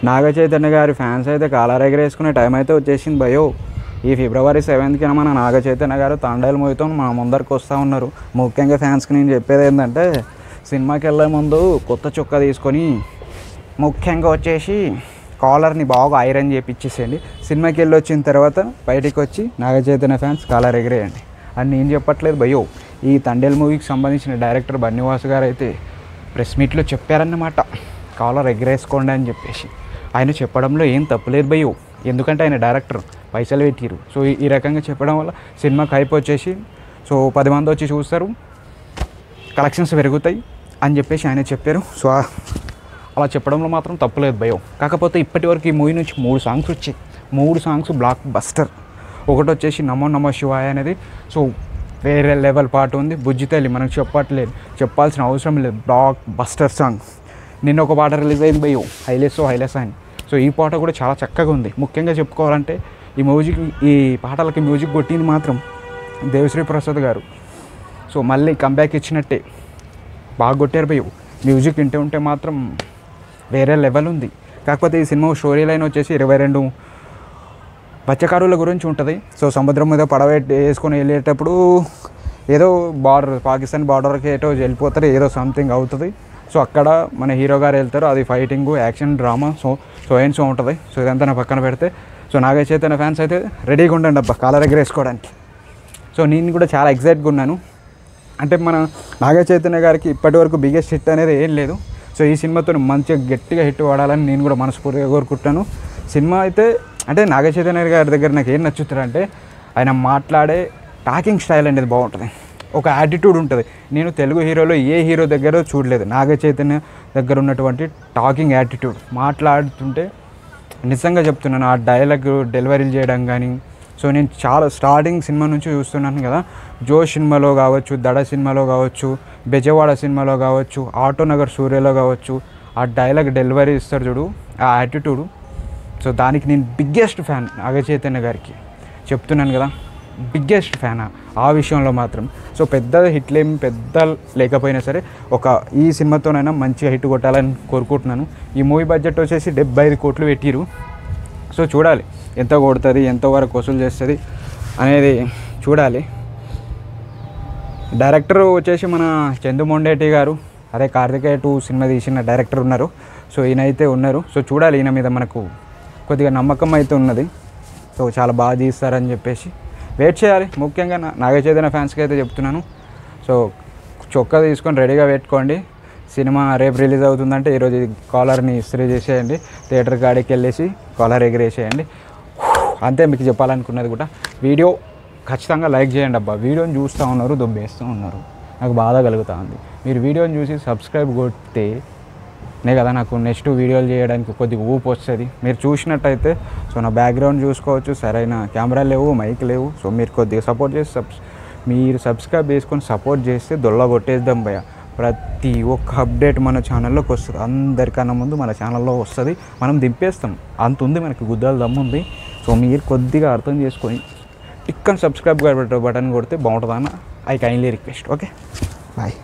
నాగ చైతన్య గారి ఫ్యాన్స్ అయితే caller ఎగరేసుకునే time అయితే వచ్చేసింది భయో. ఈ ఫిబ్రవరి 7th మన నాగ చైతన్య గారు తాండేల్ మూవీతో మన ముందరికి వస్తూ ఉన్నారు. ముఖ్యంగా ఫ్యాన్స్కి నేను చెప్పేది ఏంటంటే సినిమాకి వెళ్ళే ముందు కొత్త చొక్కా తీసుకొని ముఖ్యంగా వచ్చేసి కాలర్ని బాగా ఐరన్ చేయించేసేయండి. సినిమాకి వెళ్ళి వచ్చిన తర్వాత బయటికి వచ్చి నాగ చైతన్య ఫ్యాన్స్ కాలర్ ఎగరేయండి అని నేను చెప్పట్లేదు భయో. ఈ తండేల్ మూవీకి సంబంధించిన డైరెక్టర్ బన్నివాసు గారు అయితే ప్రెస్ మీట్లో చెప్పారన్నమాట, కాలర్ ఎగరేసుకోండి అని చెప్పేసి. ఆయన చెప్పడంలో ఏం తప్పులేదు భయో, ఎందుకంటే ఆయన డైరెక్టర్, పైసలు పెట్టిరు. సో ఈ రకంగా చెప్పడం వల్ల సినిమాకి హైప్ వచ్చేసి 10 మంది వచ్చి చూస్తారు, కలెక్షన్స్ పెరుగుతాయి అని చెప్పేసి ఆయన చెప్పారు. సో అలా చెప్పడంలో మాత్రం తప్పులేదు భయో. కాకపోతే ఇప్పటి వరకు ఈ మూవీ నుంచి 3 సాంగ్స్ వచ్చాయి. 3 సాంగ్స్ బ్లాక్ బస్టర్. ఒకటి వచ్చేసి నమో నమో శివాయ అనేది వేరే లెవెల్ పాట ఉంది. బుజ్జి తల్లి మనకు చెప్పాల్సిన అవసరం లేదు, బ్లాక్ బస్టర్ సాంగ్. నిన్న ఒక పాట రిలీజ్ అయింది భయో, హైలెస్ అని. సో ఈ పాట కూడా చాలా చక్కగా ఉంది. ముఖ్యంగా చెప్పుకోవాలంటే ఈ పాటలకి మ్యూజిక్ కొట్టింది మాత్రం దేవిశ్రీ ప్రసాద్ గారు. సో మళ్ళీ కంబ్యాక్ ఇచ్చినట్టే బాగా కొట్టారు భయో. మ్యూజిక్ వింటే ఉంటే మాత్రం వేరే లెవెల్ ఉంది. కాకపోతే ఈ సినిమా స్టోరీ లైన్ వచ్చేసి 22 మత్స్యకారుల గురించి ఉంటుంది. సో సముద్రం మీద పడవ వేసుకొని వెళ్ళేటప్పుడు ఏదో పాకిస్తాన్ బార్డర్కి ఏటో వెళ్ళిపోతారు, ఏదో సంథింగ్ అవుతుంది. సో అక్కడ మన హీరో గారు వెళ్తారు, అది ఫైటింగ్, యాక్షన్, డ్రామా, సో ఉంటుంది. సో ఇదంతా నా పక్కన పెడితే నాగ చైతన్య ఫ్యాన్స్ అయితే రెడీగా ఉండండి అబ్బా కాలర్ ఎగరేసుకోవడానికి. సో నేను కూడా చాలా ఎక్సైట్గా ఉన్నాను. అంటే మన నాగ చైతన్య గారికి ఇప్పటివరకు బిగ్గెస్ట్ హిట్ అనేది ఏం లేదు. సో ఈ సినిమాతో మంచిగా గట్టిగా హిట్ పడాలని నేను కూడా మనస్ఫూర్తిగా కోరుకుంటాను. సినిమా అయితే అంటే నాగ చైతన్య గారి దగ్గర నాకు ఏం నచ్చుతుందంటే ఆయన మాట్లాడే టాకింగ్ స్టైల్ అనేది బాగుంటుంది, ఒక యాటిట్యూడ్ ఉంటుంది. నేను తెలుగు హీరోలో ఏ హీరో దగ్గర చూడలేదు నాగ చైతన్య దగ్గర ఉన్నటువంటి టాకింగ్ యాటిట్యూడ్. మాట్లాడుతుంటే నిజంగా చెప్తున్నాను, ఆ డైలాగ్ డెలివరీలు చేయడం కానీ. సో నేను చాలా స్టార్టింగ్ సినిమా నుంచి చూస్తున్నాను కదా, జోష్ సినిమాలో కావచ్చు, దడ సినిమాలో కావచ్చు, బెజవాడ సినిమాలో కావచ్చు, ఆటోనగర్ సూర్యలో కావచ్చు, ఆ డైలాగ్ డెలివరీ ఇస్తారు చూడు, ఆ యాటిట్యూడు. సో దానికి నేను బిగ్గెస్ట్ ఫ్యాన్ నాగ చైతన్య గారికి, చెప్తున్నాను కదా, బిగ్గెస్ట్ ఫ్యాన్ ఆ విషయంలో మాత్రం. సో పెద్ద పెద్ద లేకపోయినా సరే ఈ సినిమాతోనైనా మంచిగా హిట్ కొట్టాలని కోరుకుంటున్నాను. ఈ మూవీ బడ్జెట్ వచ్చేసి 75 కోట్లు పెట్టిరు. సో చూడాలి ఎంత కొడుతుంది, ఎంతవరకు వసూలు చేస్తుంది అనేది చూడాలి. డైరెక్టర్ వచ్చేసి మన చందు మొండేటి గారు, అదే కార్తికేయ 2 సినిమా తీసిన డైరెక్టర్ ఉన్నారు. సో ఈయనైతే ఉన్నారు. సో చూడాలి, ఈయన మీద మనకు కొద్దిగా నమ్మకం అయితే ఉన్నది. సో చాలా బాగా తీస్తారని చెప్పేసి వెయిట్ చేయాలి. ముఖ్యంగా నాగ చైతన్య ఫ్యాన్స్కి అయితే చెప్తున్నాను, సో చొక్కా తీసుకొని రెడీగా పెట్టుకోండి. సినిమా రేపు రిలీజ్ అవుతుందంటే ఈరోజు కాలర్ని ఇస్త్రీ చేసేయండి, థియేటర్ కాడికి వెళ్ళేసి కాలర్ ఎగిరేసేయండి. అంతే మీకు చెప్పాలనుకున్నది కూడా. వీడియో ఖచ్చితంగా లైక్ చేయండి అబ్బా. వీడియోని చూస్తూ ఉన్నారు, దొబ్బేస్తూ ఉన్నారు, నాకు బాధ కలుగుతూ ఉంది. మీరు వీడియోని చూసి సబ్స్క్రైబ్ కొడితే కదా నాకు నెక్స్ట్ వీడియోలు చేయడానికి కొద్దిగా ఊపు వస్తుంది. మీరు చూసినట్టయితే సో నా బ్యాక్గ్రౌండ్ చూసుకోవచ్చు, సరైన కెమెరా లేవు, మైక్ లేవు. సో మీరు కొద్దిగా సపోర్ట్ చేసి మీరు సబ్స్క్రైబ్ చేసుకొని సపోర్ట్ చేస్తే దొల్ల కొట్టేద్దాం భయ. ప్రతి ఒక్క అప్డేట్ మన ఛానల్లోకి వస్తుంది, అందరికన్నా ముందు మన ఛానల్లో వస్తుంది, మనం దింపేస్తాం. అంత ఉంది మనకి, గుద్దాల దమ్ముంది. సో మీరు కొద్దిగా అర్థం చేసుకొని టిక్కని సబ్స్క్రైబ్ బటన్ కొడితే బాగుంటుందన్న I kindly request. Okay, bye.